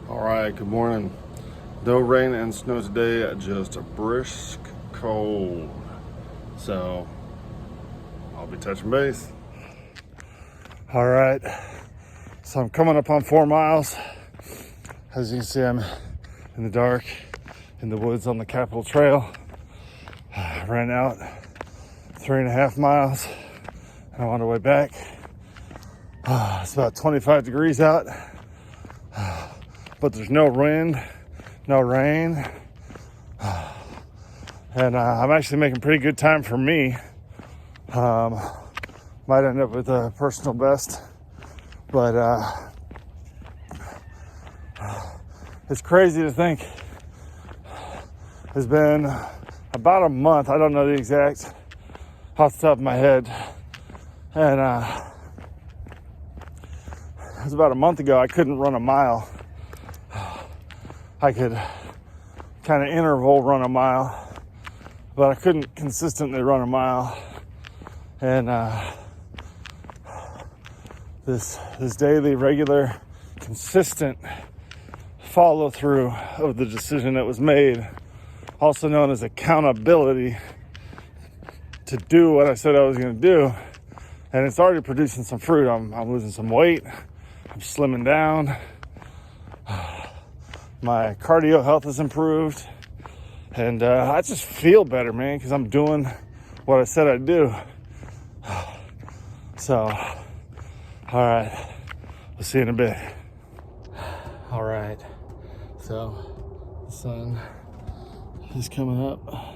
All right, good morning. No rain and snow today, just a brisk cold. So I'll be touching base. All right, so I'm coming up on 4 miles. As you can see, I'm in the dark in the woods on the Capitol Trail. I ran out 3.5 miles and I'm on the way back. It's about 25 degrees out, but there's no wind, no rain. And I'm actually making pretty good time for me. Might end up with a personal best, but it's crazy to think it's been about a month. I don't know the exact off the top of my head. And it was about a month ago, I couldn't run a mile. I could kind of interval run a mile, but I couldn't consistently run a mile. And this daily, regular, consistent follow through of the decision that was made, also known as accountability, to do what I said I was going to do. And it's already producing some fruit. I'm losing some weight. I'm slimming down. My cardio health has improved. And I just feel better, man, because I'm doing what I said I'd do. So, all right. We'll see you in a bit. All right. So, the sun is coming up.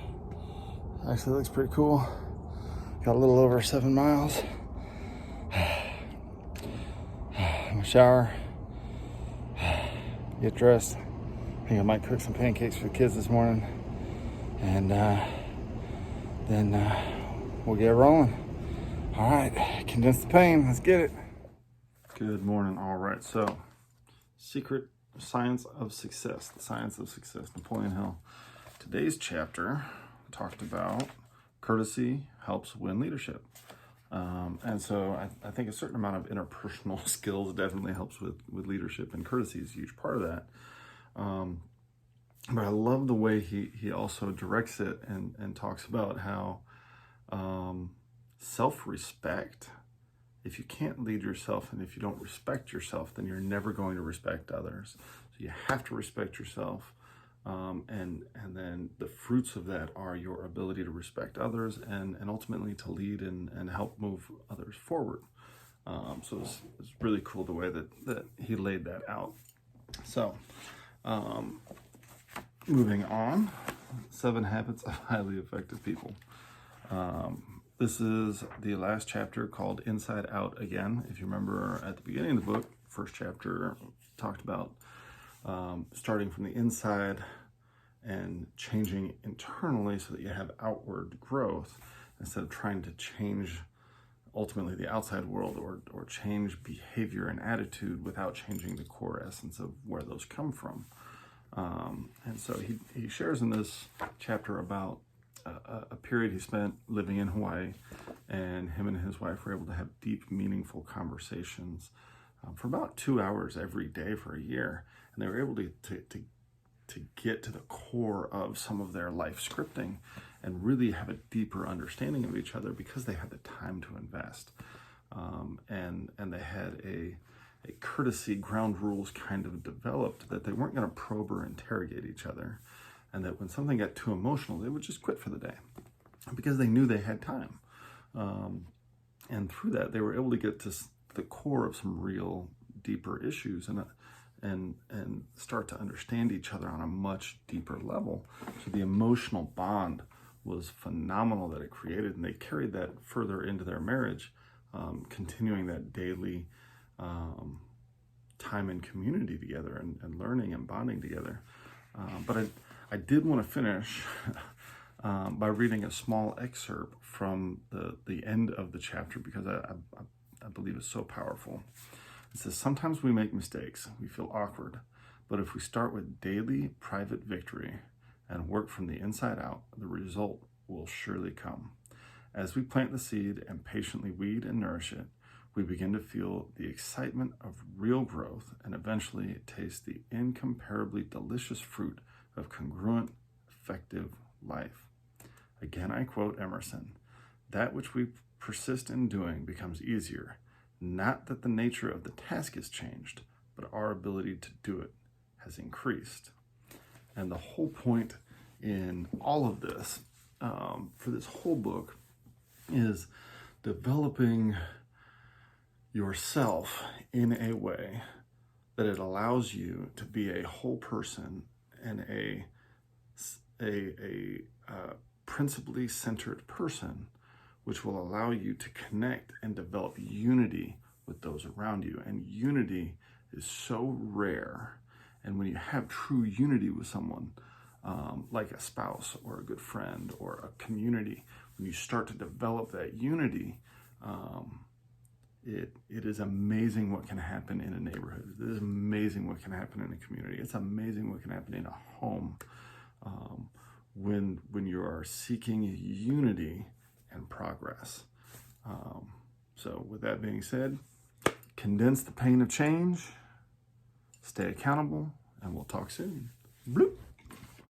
Actually looks pretty cool. Got a little over 7 miles. I'm gonna shower, get dressed. I think I might cook some pancakes for the kids this morning. And then we'll get rolling. All right, condense the pain. Let's get it. Good morning. All right, so Secret Science of Success, the Science of Success, Napoleon Hill. Today's chapter talked about courtesy helps win leadership. And so I think a certain amount of interpersonal skills definitely helps with leadership, and courtesy is a huge part of that. But I love the way he also directs it and talks about how self-respect, if you can't lead yourself and if you don't respect yourself, then you're never going to respect others. So you have to respect yourself. And then the fruits of that are your ability to respect others and ultimately to lead and help move others forward. So it's really cool the way that he laid that out. So moving on, 7 Habits of Highly Effective People. This is the last chapter called Inside Out Again. If you remember at the beginning of the book, first chapter talked about starting from the inside and changing internally so that you have outward growth instead of trying to change ultimately the outside world or change behavior and attitude without changing the core essence of where those come from. And so he shares in this chapter about a period he spent living in Hawaii, and him and his wife were able to have deep, meaningful conversations for about 2 hours every day for a year. And they were able to get to the core of some of their life scripting and really have a deeper understanding of each other because they had the time to invest. And they had a courtesy ground rules kind of developed that they weren't going to probe or interrogate each other. And that when something got too emotional, they would just quit for the day because they knew they had time. And through that, they were able to get to the core of some real deeper issues and start to understand each other on a much deeper level. So the emotional bond was phenomenal that it created, and they carried that further into their marriage, continuing that daily time in community together and learning and bonding together. But I did want to finish by reading a small excerpt from the end of the chapter because I believe it's so powerful. It says, sometimes we make mistakes, we feel awkward, but if we start with daily private victory and work from the inside out, the result will surely come. As we plant the seed and patiently weed and nourish it, we begin to feel the excitement of real growth and eventually taste the incomparably delicious fruit of congruent, effective life. Again, I quote Emerson, "That which we persist in doing becomes easier, not that the nature of the task has changed, but our ability to do it has increased." And the whole point in all of this, for this whole book, is developing yourself in a way that it allows you to be a whole person and a principally centered person, which will allow you to connect and develop unity with those around you. And unity is so rare. And when you have true unity with someone, like a spouse or a good friend or a community, when you start to develop that unity, it is amazing what can happen in a neighborhood. It is amazing what can happen in a community. It's amazing what can happen in a home when you are seeking unity and progress. So with that being said, condense the pain of change, stay accountable, and we'll talk soon. Bloop.